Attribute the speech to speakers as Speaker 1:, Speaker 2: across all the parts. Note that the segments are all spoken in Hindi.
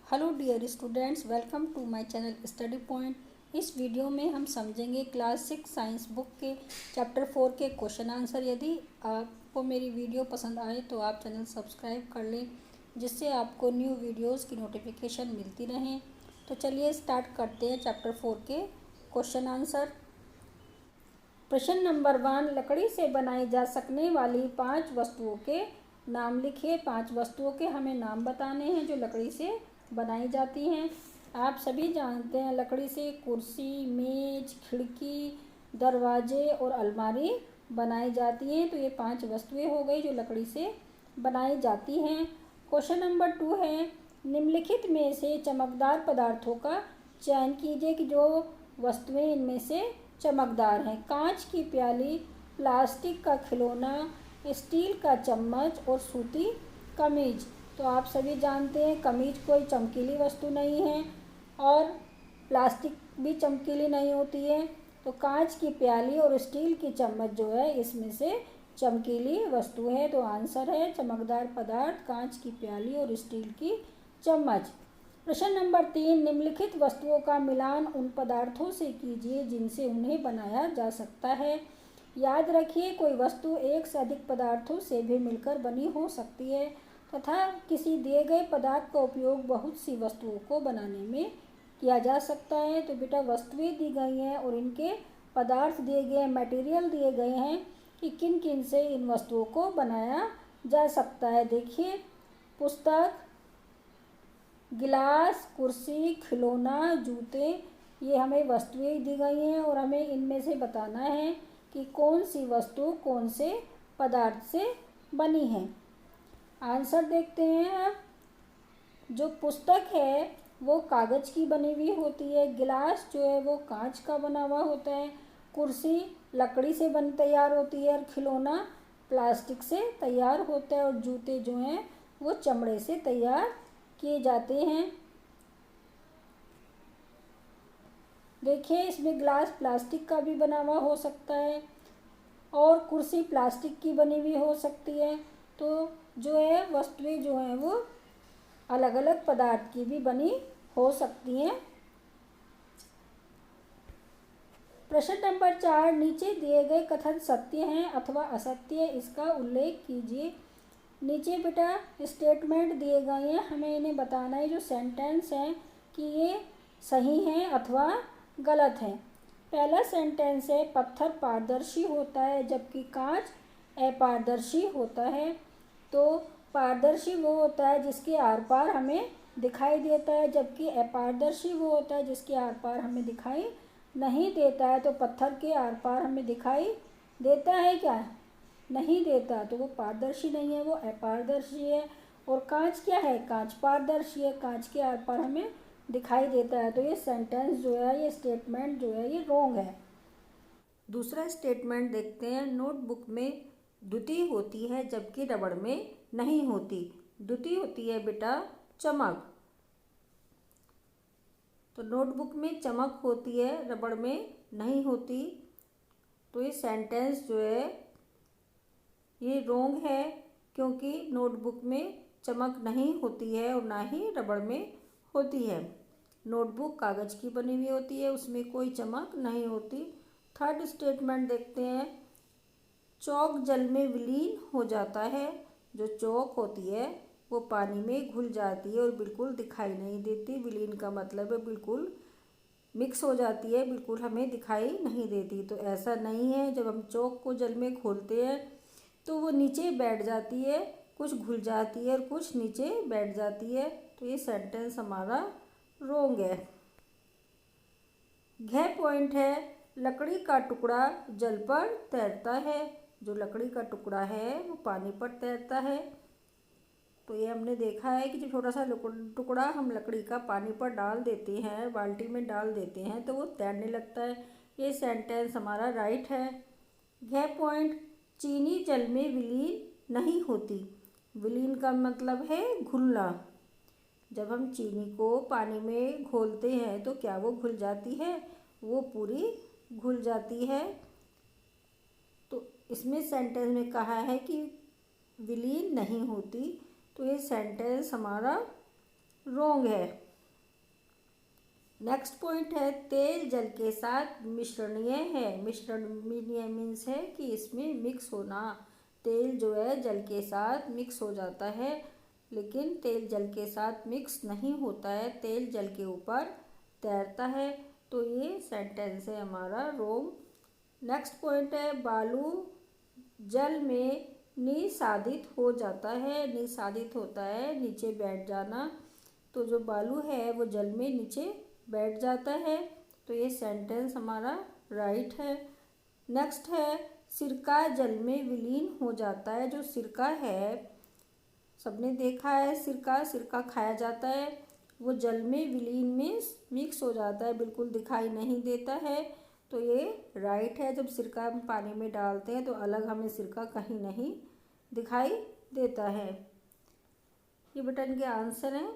Speaker 1: Hello dear students, welcome to my channel study point. इस वीडियो में हम समझेंगे क्लास 6 साइंस बुक के चैप्टर 4 के क्वेश्चन आंसर। यदि आपको मेरी वीडियो पसंद आए तो आप चैनल सब्सक्राइब कर लें, जिससे आपको न्यू वीडियोस की नोटिफिकेशन मिलती रहें। तो चलिए स्टार्ट करते हैं चैप्टर 4 के क्वेश्चन आंसर। प्रश्न नंबर 1, लकड़ी से बनाई जा सकने वाली 5 वस्तुओं के नाम लिखिए। 5 वस्तुओं के हमें नाम बताने हैं जो लकड़ी से बनाई जाती हैं। आप सभी जानते हैं लकड़ी से कुर्सी, मेज, खिड़की, दरवाजे और अलमारी बनाई जाती हैं। तो ये 5 वस्तुएं हो गई जो लकड़ी से बनाई जाती हैं। क्वेश्चन नंबर 2 है, निम्नलिखित में से चमकदार पदार्थों का चयन कीजिए कि जो वस्तुएं इनमें से चमकदार हैं। कांच की प्याली, प्लास्टिक का खिलौना, स्टील का चम्मच और सूती कमीज। तो आप सभी जानते हैं कमीज कोई चमकीली वस्तु नहीं है और प्लास्टिक भी चमकीली नहीं होती है। तो कांच की प्याली और स्टील की चम्मच जो है इसमें से चमकीली वस्तु है। तो आंसर है चमकदार पदार्थ कांच की प्याली और स्टील की चम्मच। प्रश्न नंबर 3, निम्नलिखित वस्तुओं का मिलान उन पदार्थों से कीजिए जिनसे उन्हें बनाया जा सकता है। याद रखिए कोई वस्तु एक से अधिक पदार्थों से भी मिलकर बनी हो सकती है तथा किसी दिए गए पदार्थ का उपयोग बहुत सी वस्तुओं को बनाने में किया जा सकता है। तो बेटा वस्तुएं दी गई हैं और इनके पदार्थ दिए गए हैं, मटेरियल दिए गए हैं कि किन किन से इन वस्तुओं को बनाया जा सकता है। देखिए, पुस्तक, गिलास, कुर्सी, खिलौना, जूते, ये हमें वस्तुएं दी गई हैं और हमें इनमें से बताना है कि कौन सी वस्तु कौन से पदार्थ से बनी है। आंसर देखते हैं अब। जो पुस्तक है वो कागज़ की बनी हुई होती है, गिलास जो है वो कांच का बना हुआ होता है, कुर्सी लकड़ी से बन तैयार होती है और खिलौना प्लास्टिक से तैयार होता है और जूते जो हैं वो चमड़े से तैयार किए जाते हैं। देखिए, इसमें ग्लास प्लास्टिक का भी बना हुआ हो सकता है और कुर्सी प्लास्टिक की बनी हुई हो सकती है। तो जो है वस्तुएं जो हैं वो अलग अलग पदार्थ की भी बनी हो सकती हैं। प्रश्न नंबर 4, नीचे दिए गए कथन सत्य हैं अथवा असत्य, इसका उल्लेख कीजिए। नीचे बेटा स्टेटमेंट दिए गए हैं, हमें इन्हें बताना है जो सेंटेंस हैं कि ये सही हैं अथवा गलत हैं। पहला सेंटेंस है, पत्थर पारदर्शी होता है जबकि कांच अपारदर्शी होता है। तो पारदर्शी वो होता है जिसके आर पार हमें दिखाई देता है, जबकि अपारदर्शी वो होता है जिसके आर पार हमें दिखाई नहीं देता है। तो पत्थर के आर पार हमें दिखाई देता है क्या? नहीं देता, तो वो पारदर्शी नहीं है, वो अपारदर्शी है। और कांच क्या है? कांच पारदर्शी है, कांच के आर पार हमें दिखाई देता है। तो ये सेंटेंस जो है, ये स्टेटमेंट जो है, ये रॉन्ग है। दूसरा स्टेटमेंट देखते हैं, नोटबुक में द्युति होती है जबकि रबड़ में नहीं होती। द्युति होती है बेटा चमक, तो नोटबुक में चमक होती है, रबड़ में नहीं होती। तो ये सेंटेंस जो है ये रॉन्ग है, क्योंकि नोटबुक में चमक नहीं होती है और ना ही रबड़ में होती है। नोटबुक कागज़ की बनी हुई होती है, उसमें कोई चमक नहीं होती। थर्ड स्टेटमेंट देखते हैं, चौक जल में विलीन हो जाता है। जो चौक होती है वो पानी में घुल जाती है और बिल्कुल दिखाई नहीं देती। विलीन का मतलब है बिल्कुल मिक्स हो जाती है, बिल्कुल हमें दिखाई नहीं देती। तो ऐसा नहीं है, जब हम चौक को जल में घोलते हैं तो वो नीचे बैठ जाती है, कुछ घुल जाती है और कुछ नीचे बैठ जाती है। तो ये सेंटेंस हमारा रॉन्ग है। घ पॉइंट है, लकड़ी का टुकड़ा जल पर तैरता है। जो लकड़ी का टुकड़ा है वो पानी पर तैरता है। तो ये हमने देखा है कि जब छोटा सा टुकड़ा हम लकड़ी का पानी पर डाल देते हैं, बाल्टी में डाल देते हैं, तो वो तैरने लगता है। ये सेंटेंस हमारा राइट है। घ पॉइंट, चीनी जल में विलीन नहीं होती। विलीन का मतलब है घुलना। जब हम चीनी को पानी में घोलते हैं तो क्या वो घुल जाती है? वो पूरी घुल जाती है। तो इसमें सेंटेंस में कहा है कि विलीन नहीं होती, तो ये सेंटेंस हमारा रोंग है। नेक्स्ट पॉइंट है तेल जल के साथ मिश्रणीय है। मिश्रणीय मीन्स है कि इसमें मिक्स होना। तेल जो है जल के साथ मिक्स हो जाता है, लेकिन तेल जल के साथ मिक्स नहीं होता है, तेल जल के ऊपर तैरता है। तो ये सेंटेंस है हमारा रोंग। नेक्स्ट पॉइंट है बालू जल में निसादित हो जाता है। निसादित होता है नीचे बैठ जाना। तो जो बालू है वो जल में नीचे बैठ जाता है। तो ये सेंटेंस हमारा राइट है। नेक्स्ट है सिरका जल में विलीन हो जाता है। जो सिरका है, सबने देखा है सिरका खाया जाता है, वो जल में विलीन में मिक्स हो जाता है, बिल्कुल दिखाई नहीं देता है। तो ये राइट है। जब सिरका हम पानी में डालते हैं तो अलग हमें सिरका कहीं नहीं दिखाई देता है। ये बटन के आंसर हैं।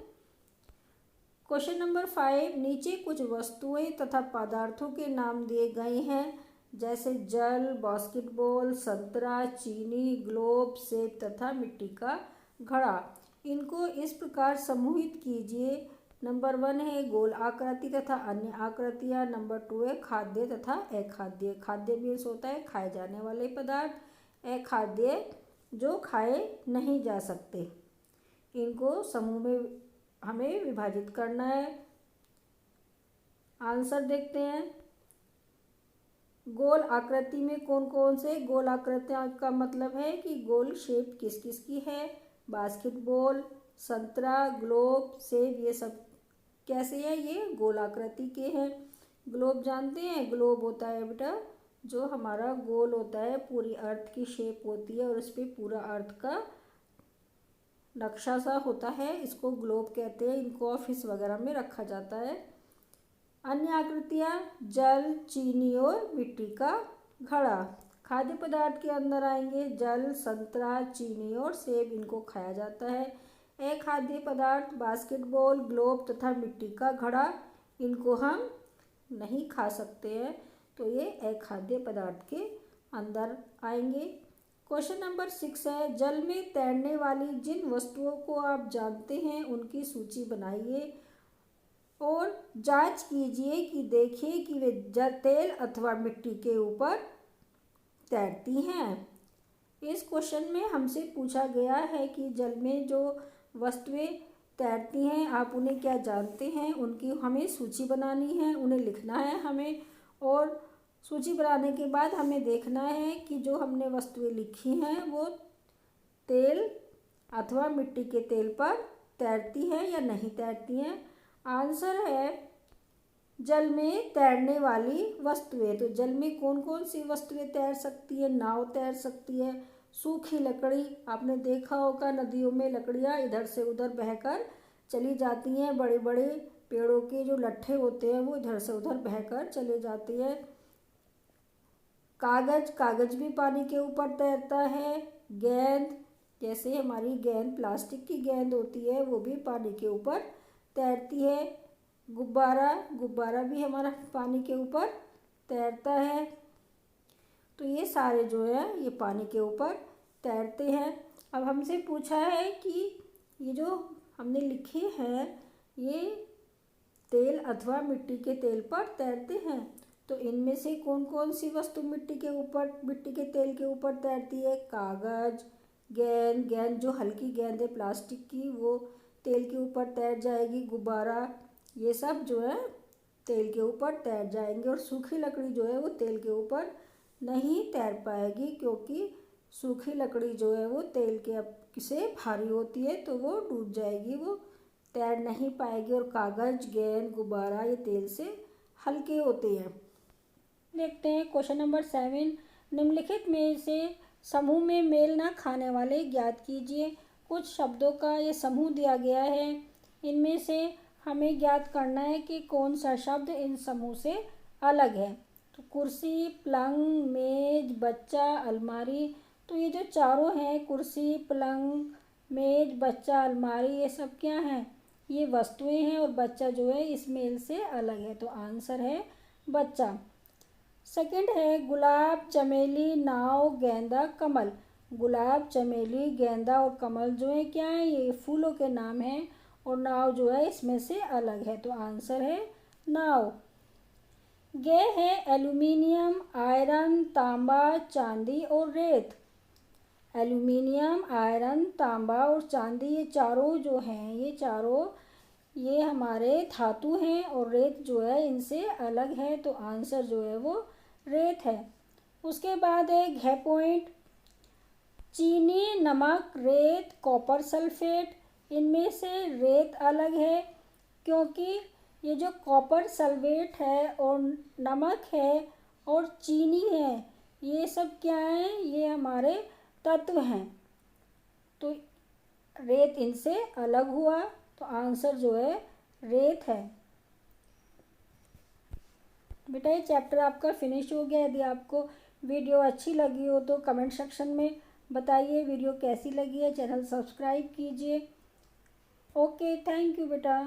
Speaker 1: क्वेश्चन नंबर 5, नीचे कुछ वस्तुएं तथा पदार्थों के नाम दिए गए हैं, जैसे जल, बास्केटबॉल, संतरा, चीनी, ग्लोब, सेब तथा मिट्टी का घड़ा। इनको इस प्रकार समूहित कीजिए। नंबर 1 है गोल आकृति तथा अन्य आकृतियाँ। नंबर 2 है खाद्य तथा अखाद्य। खाद्य मीन्स होता है खाए जाने वाले पदार्थ, अखाद्य जो खाए नहीं जा सकते। इनको समूह में हमें विभाजित करना है। आंसर देखते हैं। गोल आकृति में कौन कौन से गोल आकृतियाँ का मतलब है कि गोल शेप किस किस की है। बास्केटबॉल, संतरा, ग्लोब, सेब, ये सब कैसे है, ये गोल आकृति के हैं। ग्लोब जानते हैं, ग्लोब होता है बेटा जो हमारा गोल होता है, पूरी अर्थ की शेप होती है और उस पर पूरा अर्थ का नक्शा सा होता है, इसको ग्लोब कहते हैं। इनको ऑफिस वगैरह में रखा जाता है। अन्य आकृतियाँ जल, चीनी और मिट्टी का घड़ा। खाद्य पदार्थ के अंदर आएंगे जल, संतरा, चीनी और सेब, इनको खाया जाता है। अखाद्य पदार्थ बास्केटबॉल, ग्लोब तथा मिट्टी का घड़ा, इनको हम नहीं खा सकते हैं, तो ये अखाद्य पदार्थ के अंदर आएंगे। क्वेश्चन नंबर 6 है जल में तैरने वाली जिन वस्तुओं को आप जानते हैं उनकी सूची बनाइए और जांच कीजिए कि देखिए कि वे तेल अथवा मिट्टी के ऊपर तैरती हैं। इस क्वेश्चन में हमसे पूछा गया है कि जल में जो वस्तुएं तैरती हैं आप उन्हें क्या जानते हैं, उनकी हमें सूची बनानी है, उन्हें लिखना है हमें, और सूची बनाने के बाद हमें देखना है कि जो हमने वस्तुएं लिखी हैं वो तेल अथवा मिट्टी के तेल पर तैरती है या नहीं तैरती हैं। आंसर है जल में तैरने वाली वस्तुएं। तो जल में कौन कौन सी वस्तुएं तैर सकती है। नाव तैर सकती है, सूखी लकड़ी, आपने देखा होगा नदियों में लकड़ियाँ इधर से उधर बहकर चली जाती हैं, बड़े बड़े पेड़ों के जो लट्ठे होते हैं वो इधर से उधर बहकर चले जाते हैं। कागज भी पानी के ऊपर तैरता है। गेंद, जैसे हमारी गेंद प्लास्टिक की गेंद होती है वो भी पानी के ऊपर तैरती है। गुब्बारा भी हमारा पानी के ऊपर तैरता है। तो ये सारे जो है ये पानी के ऊपर तैरते हैं। अब हमसे पूछा है कि ये जो हमने लिखे हैं ये तेल अथवा मिट्टी के तेल पर तैरते हैं, तो इनमें से कौन कौन सी वस्तु मिट्टी के तेल के ऊपर तैरती है। कागज, गेंद जो हल्की गेंद है प्लास्टिक की वो तेल के ऊपर तैर जाएगी। गुब्बारा, ये सब जो है तेल के ऊपर तैर जाएंगे। और सूखी लकड़ी जो है वो तेल के ऊपर नहीं तैर पाएगी, क्योंकि सूखी लकड़ी जो है वो तेल के से भारी होती है तो वो डूब जाएगी, वो तैर नहीं पाएगी। और कागज, गेंद, गुब्बारा ये तेल से हल्के होते हैं। देखते हैं क्वेश्चन नंबर 7, निम्नलिखित में से समूह में मेल न खाने वाले ज्ञात कीजिए। कुछ शब्दों का ये समूह दिया गया है, इनमें से हमें ज्ञात करना है कि कौन सा शब्द इन समूह से अलग है। तो कुर्सी, पलंग, मेज, बच्चा, अलमारी, तो ये जो चारों हैं कुर्सी, पलंग, मेज, बच्चा, अलमारी, ये सब क्या हैं, ये वस्तुएं हैं और बच्चा जो है इस मेल से अलग है। तो आंसर है बच्चा। सेकंड है गुलाब, चमेली, नाव, गेंदा, कमल। गुलाब, चमेली, गेंदा और कमल जो है क्या है, ये फूलों के नाम हैं और नाव जो है इसमें से अलग है, तो आंसर है नाव। ये है एल्यूमिनियम, आयरन, तांबा, चांदी और रेत। एल्यूमिनियम, आयरन, तांबा और चांदी ये चारों जो हैं, ये हमारे धातु हैं और रेत जो है इनसे अलग है, तो आंसर जो है वो रेत है। उसके बाद एक है पॉइंट, चीनी, नमक, रेत, कॉपर सल्फेट, इनमें से रेत अलग है क्योंकि ये जो कॉपर सल्फेट है और नमक है और चीनी है, ये सब क्या हैं, ये हमारे तत्व हैं, तो रेत इनसे अलग हुआ, तो आंसर जो है रेत है। बेटा ये चैप्टर आपका फिनिश हो गया। यदि आपको वीडियो अच्छी लगी हो तो कमेंट सेक्शन में बताइए वीडियो कैसी लगी है। चैनल सब्सक्राइब कीजिए। ओके, थैंक यू बेटा।